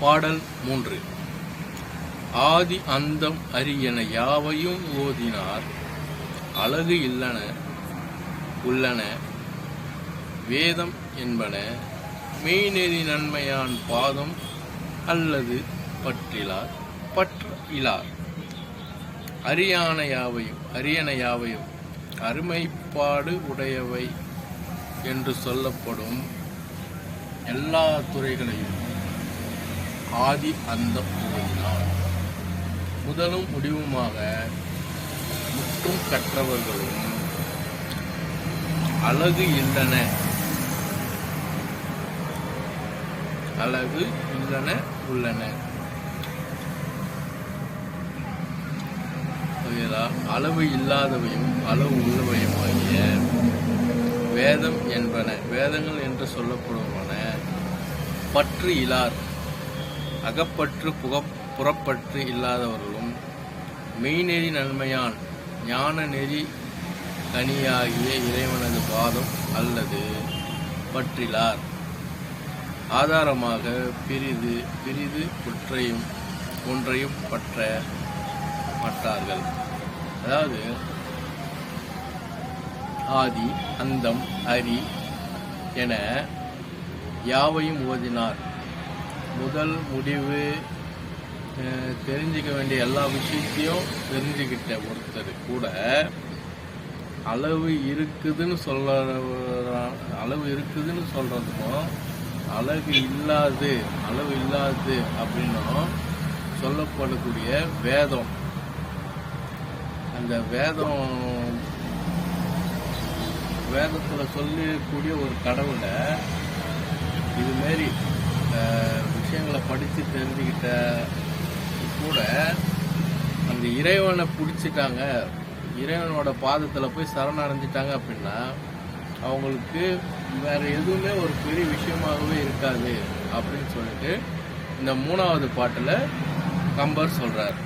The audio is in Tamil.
பாடல் 3. ஆதி அந்தம் அரியன யாவையும் ஓதினார் அழகு இல்லன உள்ளன வேதம் என்பன மெய்நெறி நன்மையான் பாதம் அல்லது பற்ற இலார். அரியன யாவையும் அருமைப்பாடு உடையவை என்று சொல்லப்படும் எல்லா துறைகளையும் ஆதி அந்தம் ஓதினார். முதலும் முடிவுமாக முற்றும் கற்றவர்களும் அழகு இல்லன உள்ளன அளவு இல்லாதவையும் அளவு உள்ளவையுமாகிய வேதம் என்பன வேதங்கள் என்று சொல்லப்படுவன பற்று இலார் அகப்பற்று புறப்பற்று இல்லாதவர்களும் மெய்நெறி நன்மையான் ஞான நெறி கனியாகிய இறைவனது பாதம் அல்லது பற்றிலார். ஆதாரமாக பிரிது ஒன்றையும் பற்ற மாட்டார்கள். அதாவது ஆதி அந்தம் அரி என யாவையும் ஓதினார். முதல் முடிவு தெரிஞ்சுக்க வேண்டிய எல்லா விஷயத்தையும் தெரிஞ்சுக்கிட்ட ஒருத்தர் கூட அளவு இருக்குதுன்னு சொல்றதுக்கும் அளவு இல்லாது அப்படின்னும் சொல்லப்படக்கூடிய வேதம், அந்த வேதத்துல சொல்லக்கூடிய ஒரு கடவுளை இதுமாரி விஷயங்களை படித்து தெரிஞ்சுக்கிட்ட கூட அந்த இறைவனை பிடிச்சிட்டாங்க, இறைவனோட பாதத்தில் போய் சரணடைஞ்சிட்டாங்க அப்படின்னா அவங்களுக்கு வேற எதுவுமே ஒரு பெரிய விஷயமாகவே இருக்காது அப்படின்னு சொல்லிட்டு இந்த 3வது பாட்டில் கம்பர் சொல்றார்.